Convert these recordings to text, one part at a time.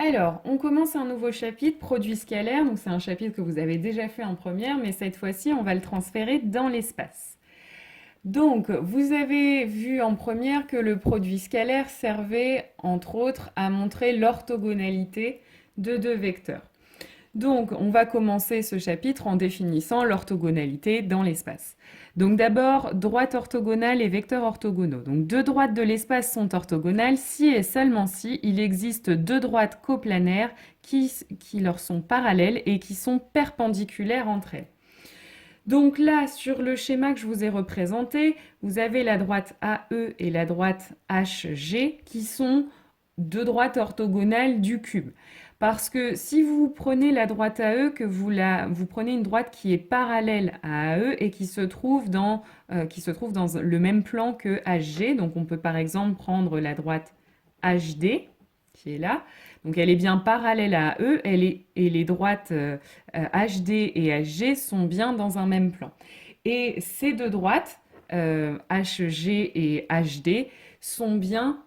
Alors, on commence un nouveau chapitre, produits scalaires. Donc, c'est un chapitre que vous avez déjà fait en première, mais cette fois-ci, on va le transférer dans l'espace. Donc, vous avez vu en première que le produit scalaire servait, entre autres, à montrer l'orthogonalité de deux vecteurs. Donc, on va commencer ce chapitre en définissant l'orthogonalité dans l'espace. Donc d'abord, droite orthogonale et vecteurs orthogonaux. Donc deux droites de l'espace sont orthogonales si et seulement si il existe deux droites coplanaires qui leur sont parallèles et qui sont perpendiculaires entre elles. Donc là, sur le schéma que je vous ai représenté, vous avez la droite AE et la droite HG qui sont deux droites orthogonales du cube. Parce que si vous prenez la droite AE, que vous prenez une droite qui est parallèle à AE et qui se trouve dans le même plan que HG, donc on peut par exemple prendre la droite HD, qui est là, donc elle est bien parallèle à AE, et les droites HD et HG sont bien dans un même plan. Et ces deux droites, HG et HD, sont bien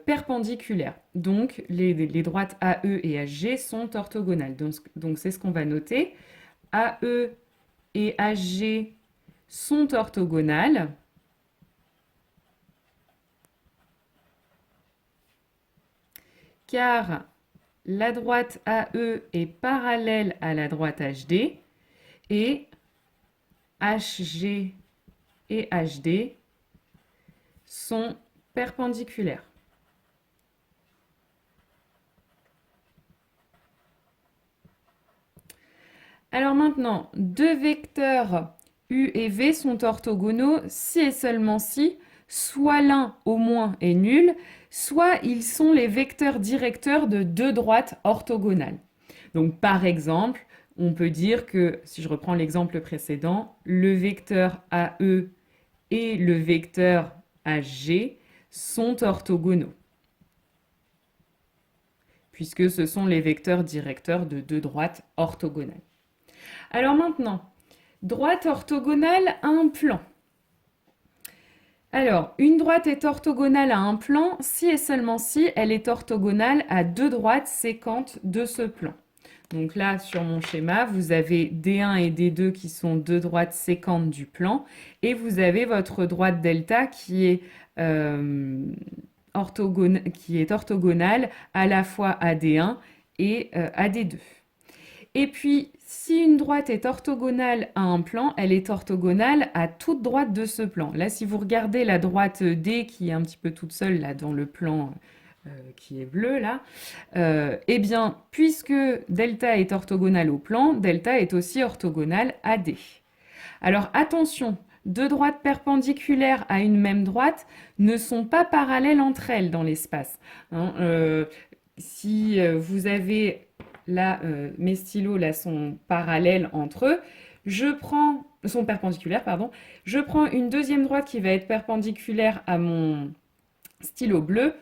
perpendiculaires. Donc les droites AE et HG sont orthogonales. Donc c'est ce qu'on va noter. AE et HG sont orthogonales. Car la droite AE est parallèle à la droite HD et HG et HD sont perpendiculaires. Alors maintenant, deux vecteurs U et V sont orthogonaux si et seulement si soit l'un au moins est nul, soit ils sont les vecteurs directeurs de deux droites orthogonales. Donc par exemple, on peut dire que, si je reprends l'exemple précédent, le vecteur AE et le vecteur HG sont orthogonaux, puisque ce sont les vecteurs directeurs de deux droites orthogonales. Alors maintenant, droite orthogonale à un plan. Alors, une droite est orthogonale à un plan si et seulement si elle est orthogonale à deux droites séquentes de ce plan. Donc là, sur mon schéma, vous avez D1 et D2 qui sont deux droites séquentes du plan, et vous avez votre droite delta qui est orthogonale à la fois à D1 et à D2. Et puis, si une droite est orthogonale à un plan, elle est orthogonale à toute droite de ce plan. Là, si vous regardez la droite D qui est un petit peu toute seule là dans le plan qui est bleu là, eh bien, puisque delta est orthogonale au plan, delta est aussi orthogonale à D. Alors attention, deux droites perpendiculaires à une même droite ne sont pas parallèles entre elles dans l'espace. Hein, si vous avez là, mes stylos là sont parallèles entre eux, sont perpendiculaires, pardon. Je prends une deuxième droite qui va être perpendiculaire à mon stylo bleu.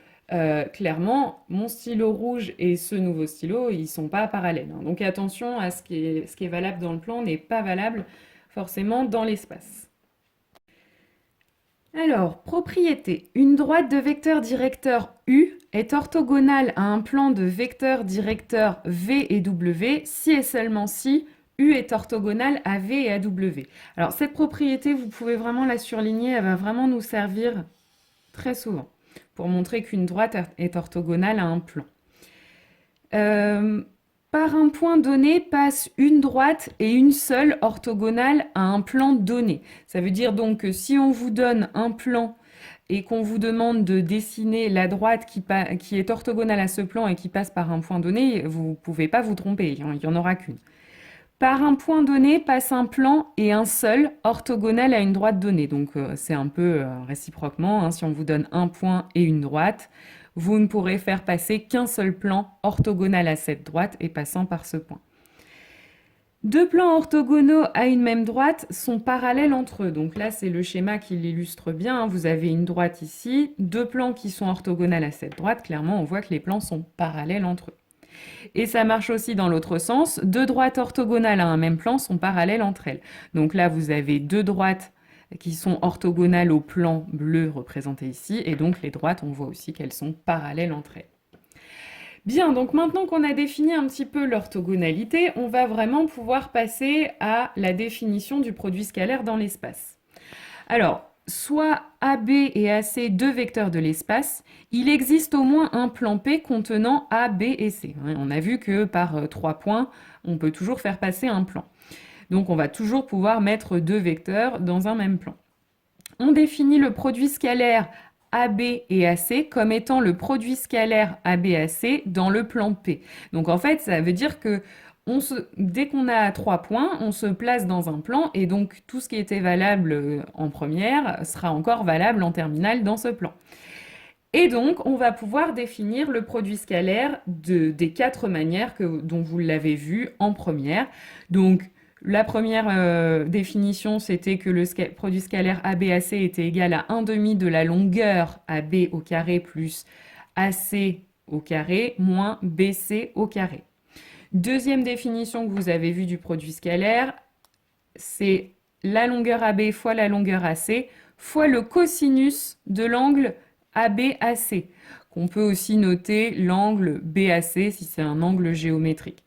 Clairement, mon stylo rouge et ce nouveau stylo, ils ne sont pas parallèles. Hein. Donc attention à ce qui est valable dans le plan n'est pas valable forcément dans l'espace. Alors, propriété. Une droite de vecteur directeur U est orthogonale à un plan de vecteur directeur V et W si et seulement si U est orthogonale à V et à W. Alors, cette propriété, vous pouvez vraiment la surligner, elle va vraiment nous servir très souvent pour montrer qu'une droite est orthogonale à un plan. Par un point donné passe une droite et une seule orthogonale à un plan donné. Ça veut dire donc que si on vous donne un plan et qu'on vous demande de dessiner la droite qui est orthogonale à ce plan et qui passe par un point donné, vous ne pouvez pas vous tromper, il n'y en aura qu'une. Par un point donné passe un plan et un seul orthogonal à une droite donnée. Donc c'est un peu réciproquement, hein, si on vous donne un point et une droite, vous ne pourrez faire passer qu'un seul plan orthogonal à cette droite et passant par ce point. Deux plans orthogonaux à une même droite sont parallèles entre eux. Donc là, c'est le schéma qui l'illustre bien. Hein. Vous avez une droite ici, deux plans qui sont orthogonales à cette droite. Clairement, on voit que les plans sont parallèles entre eux. Et ça marche aussi dans l'autre sens. Deux droites orthogonales à un même plan sont parallèles entre elles. Donc là, vous avez deux droites qui sont orthogonales au plan bleu représenté ici. Et donc les droites, on voit aussi qu'elles sont parallèles entre elles. Bien, donc maintenant qu'on a défini un petit peu l'orthogonalité, on va vraiment pouvoir passer à la définition du produit scalaire dans l'espace. Alors, soit AB et AC, deux vecteurs de l'espace, il existe au moins un plan P contenant A, B et C. On a vu que par 3 points, on peut toujours faire passer un plan. Donc on va toujours pouvoir mettre deux vecteurs dans un même plan. On définit le produit scalaire AB et AC comme étant le produit scalaire AB-AC dans le plan P. Donc en fait, ça veut dire que dès qu'on a 3 points, on se place dans un plan et donc tout ce qui était valable en première sera encore valable en terminale dans ce plan. Et donc, on va pouvoir définir le produit scalaire des 4 manières dont vous l'avez vu en première. Donc, la première définition, c'était que le produit scalaire ABAC était égal à 1 demi de la longueur AB au carré plus AC au carré moins BC au carré. Deuxième définition que vous avez vue du produit scalaire, c'est la longueur AB fois la longueur AC fois le cosinus de l'angle ABAC, qu'on peut aussi noter l'angle BAC si c'est un angle géométrique.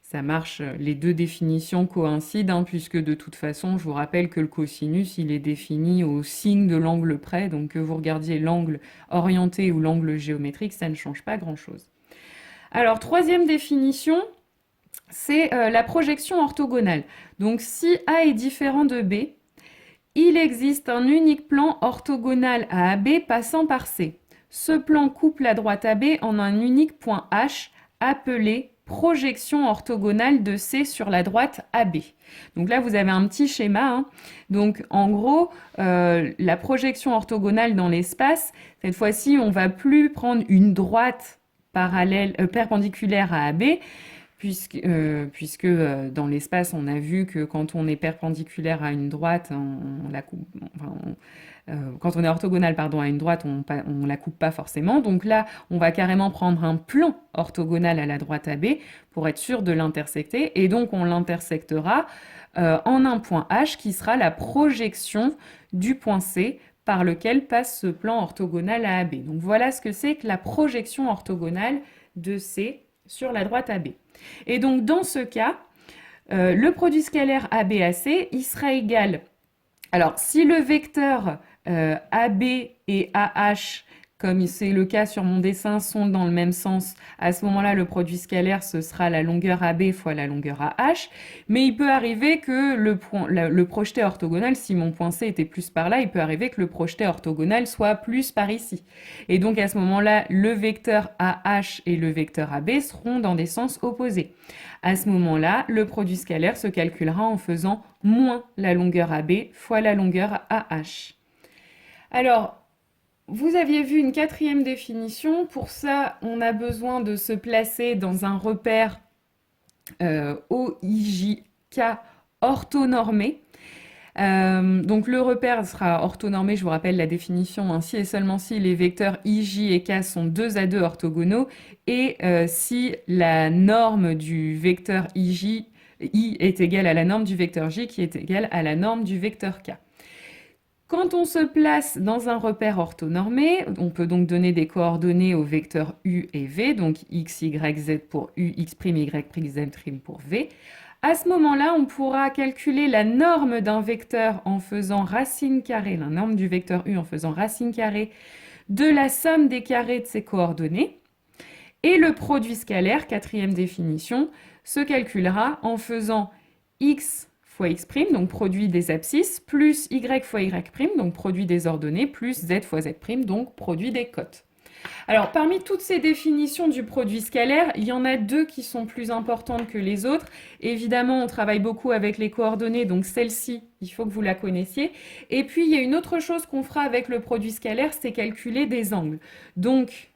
Ça marche, les deux définitions coïncident, puisque de toute façon, je vous rappelle que le cosinus, il est défini au signe de l'angle près, donc que vous regardiez l'angle orienté ou l'angle géométrique, ça ne change pas grand-chose. Alors, troisième définition, c'est la projection orthogonale. Donc, si A est différent de B, il existe un unique plan orthogonal à AB passant par C. Ce plan coupe la droite AB en un unique point H appelé projection orthogonale de C sur la droite AB. Donc là, vous avez un petit schéma. Donc en gros, la projection orthogonale dans l'espace, cette fois-ci, on ne va plus prendre une droite perpendiculaire à AB, puisque dans l'espace, on a vu que quand on est perpendiculaire à une droite, on la coupe, quand on est orthogonal à une droite, on ne la coupe pas forcément. Donc là, on va carrément prendre un plan orthogonal à la droite AB pour être sûr de l'intersecter. Et donc, on l'intersectera en un point H qui sera la projection du point C par lequel passe ce plan orthogonal à AB. Donc voilà ce que c'est que la projection orthogonale de C sur la droite AB. Et donc dans ce cas, le produit scalaire ABAC, il sera égal. Alors si le vecteur AB et AH, comme c'est le cas sur mon dessin, sont dans le même sens, à ce moment-là, le produit scalaire, ce sera la longueur AB fois la longueur AH. Mais il peut arriver que le projeté orthogonal, si mon point C était plus par là, il peut arriver que le projeté orthogonal soit plus par ici. Et donc à ce moment-là, le vecteur AH et le vecteur AB seront dans des sens opposés. À ce moment-là, le produit scalaire se calculera en faisant moins la longueur AB fois la longueur AH. Alors, vous aviez vu une quatrième définition. Pour ça, on a besoin de se placer dans un repère OIJK orthonormé. Donc le repère sera orthonormé, je vous rappelle la définition, si et seulement si les vecteurs IJ et K sont 2 à 2 orthogonaux et si la norme du vecteur I est égale à la norme du vecteur J qui est égale à la norme du vecteur K. Quand on se place dans un repère orthonormé, on peut donc donner des coordonnées aux vecteurs U et V, donc x, y, z pour U, x', y', z' pour V. À ce moment-là, on pourra calculer la norme d'un vecteur en faisant racine carrée, la norme du vecteur U en faisant racine carrée de la somme des carrés de ses coordonnées. Et le produit scalaire, quatrième définition, se calculera en faisant x fois x', donc produit des abscisses, plus y fois y', donc produit des ordonnées, plus z fois z', donc produit des cotes. Alors, parmi toutes ces définitions du produit scalaire, il y en a deux qui sont plus importantes que les autres. Évidemment, on travaille beaucoup avec les coordonnées, donc celle-ci, il faut que vous la connaissiez. Et puis, il y a une autre chose qu'on fera avec le produit scalaire, c'est calculer des angles. Donc,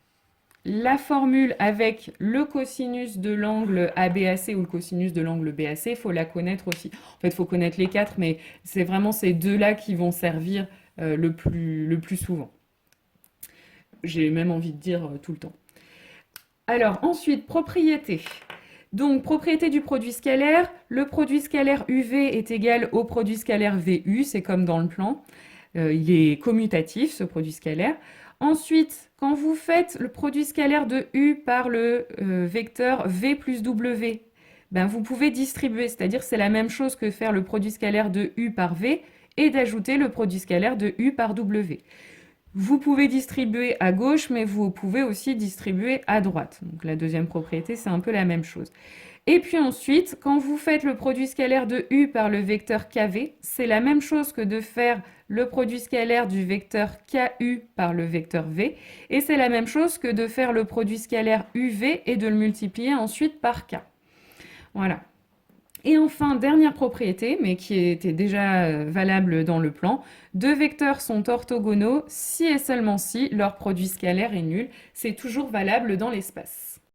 la formule avec le cosinus de l'angle ABAC ou le cosinus de l'angle BAC, il faut la connaître aussi. En fait, il faut connaître les 4, mais c'est vraiment ces deux-là qui vont servir le plus souvent. J'ai même envie de dire tout le temps. Alors, ensuite, propriété. Donc, propriété du produit scalaire. Le produit scalaire UV est égal au produit scalaire VU, c'est comme dans le plan. Il est commutatif, ce produit scalaire. Ensuite, quand vous faites le produit scalaire de U par le vecteur V plus W, ben vous pouvez distribuer, c'est-à-dire c'est la même chose que faire le produit scalaire de U par V et d'ajouter le produit scalaire de U par W. Vous pouvez distribuer à gauche, mais vous pouvez aussi distribuer à droite. Donc la deuxième propriété, c'est un peu la même chose. Et puis ensuite, quand vous faites le produit scalaire de U par le vecteur KV, c'est la même chose que de faire le produit scalaire du vecteur KU par le vecteur V. Et c'est la même chose que de faire le produit scalaire UV et de le multiplier ensuite par K. Voilà. Et enfin, dernière propriété, mais qui était déjà valable dans le plan, deux vecteurs sont orthogonaux si et seulement si leur produit scalaire est nul. C'est toujours valable dans l'espace.